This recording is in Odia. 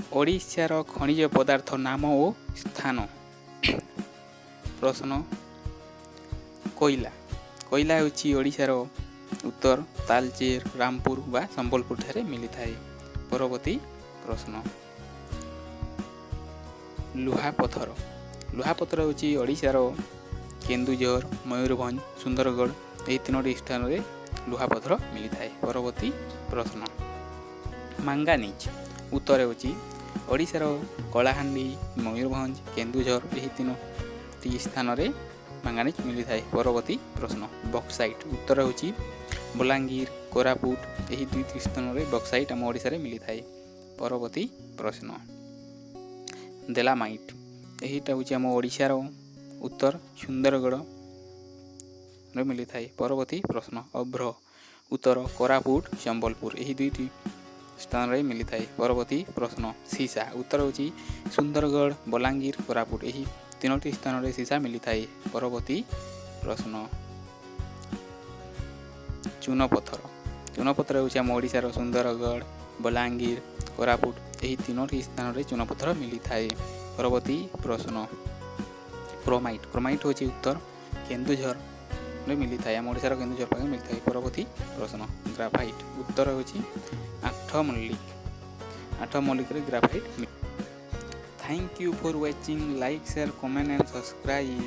ଓଡ଼ିଶାର ଖଣିଜ ପଦାର୍ଥ ନାମ ଓ ସ୍ଥାନ। ପ୍ରଶ୍ନ କୋଇଲା। କୋଇଲା ହେଉଛି ଓଡ଼ିଶାର ଉତ୍ତର ତାଲଚେର, ରାମପୁର ବା ସମ୍ବଲପୁର ଠାରେ ମିଳିଥାଏ। ପରବର୍ତ୍ତୀ ପ୍ରଶ୍ନ ଲୁହାପଥର। ଲୁହାପଥର ହେଉଛି ଓଡ଼ିଶାର କେନ୍ଦୁଝର, ମୟୂରଭଞ୍ଜ, ସୁନ୍ଦରଗଡ଼ ଏହି ତିନୋଟି ସ୍ଥାନରେ ଲୁହାପଥର ମିଳିଥାଏ। ପରବର୍ତ୍ତୀ ପ୍ରଶ୍ନ ମାଙ୍ଗାନିଜ। ଉତ୍ତର ହେଉଛି ଓଡ଼ିଶାର କଳାହାଣ୍ଡି, ମୟୂରଭଞ୍ଜ, କେନ୍ଦୁଝର ଏହି ତିନୋଟି ସ୍ଥାନରେ ମାଙ୍ଗାନିଜ ମିଳିଥାଏ। ପରବର୍ତ୍ତୀ ପ୍ରଶ୍ନ ବକ୍ସାଇଟ୍। ଉତ୍ତର ହେଉଛି ବଲାଙ୍ଗୀର, କୋରାପୁଟ ଏହି ଦୁଇଟି ସ୍ଥାନରେ ବକ୍ସାଇଟ୍ ଆମ ଓଡ଼ିଶାରେ ମିଳିଥାଏ। ପରବର୍ତ୍ତୀ ପ୍ରଶ୍ନ ଦେଲାମାଇଟ୍। ଏହିଟା ହେଉଛି ଆମ ଓଡ଼ିଶାର ଉତ୍ତର ସୁନ୍ଦରଗଡ଼ରେ ମିଳିଥାଏ। ପରବର୍ତ୍ତୀ ପ୍ରଶ୍ନ ଅଭ୍ର। ଉତ୍ତର କୋରାପୁଟ, ସମ୍ବଲପୁର ଏହି ଦୁଇଟି ସ୍ଥାନରେ ମିଳିଥାଏ। ପରବର୍ତ୍ତୀ ପ୍ରଶ୍ନ ସୀସା। ଉତ୍ତର ହେଉଛି ସୁନ୍ଦରଗଡ଼, ବଲାଙ୍ଗୀର, କୋରାପୁଟ ଏହି ତିନୋଟି ସ୍ଥାନରେ ସୀସା ମିଳିଥାଏ। ପରବର୍ତ୍ତୀ ପ୍ରଶ୍ନ ଚୁନପଥର। ଚୁନପଥର ହେଉଛି ଆମ ଓଡ଼ିଶାର ସୁନ୍ଦରଗଡ଼, ବଲାଙ୍ଗୀର, କୋରାପୁଟ ଏହି ତିନୋଟି ସ୍ଥାନରେ ଚୁନପଥର ମିଳିଥାଏ। ପରବର୍ତ୍ତୀ ପ୍ରଶ୍ନ କ୍ରୋମାଇଟ୍। କ୍ରୋମାଇଟ୍ ହେଉଛି ଉତ୍ତର କେନ୍ଦୁଝରରେ ମିଳିଥାଏ। ଆମ ଓଡ଼ିଶାର କେନ୍ଦୁଝର ପାଖରେ ମିଳିଥାଏ। ପରବର୍ତ୍ତୀ ପ୍ରଶ୍ନ ଗ୍ରାଫାଇଟ୍। ଉତ୍ତର ହେଉଛି ଆଠମଲ୍ଲିକ। ଆଠମଲ୍ଲିକରେ graphite. Thank you for watching. Like, share, comment and subscribe.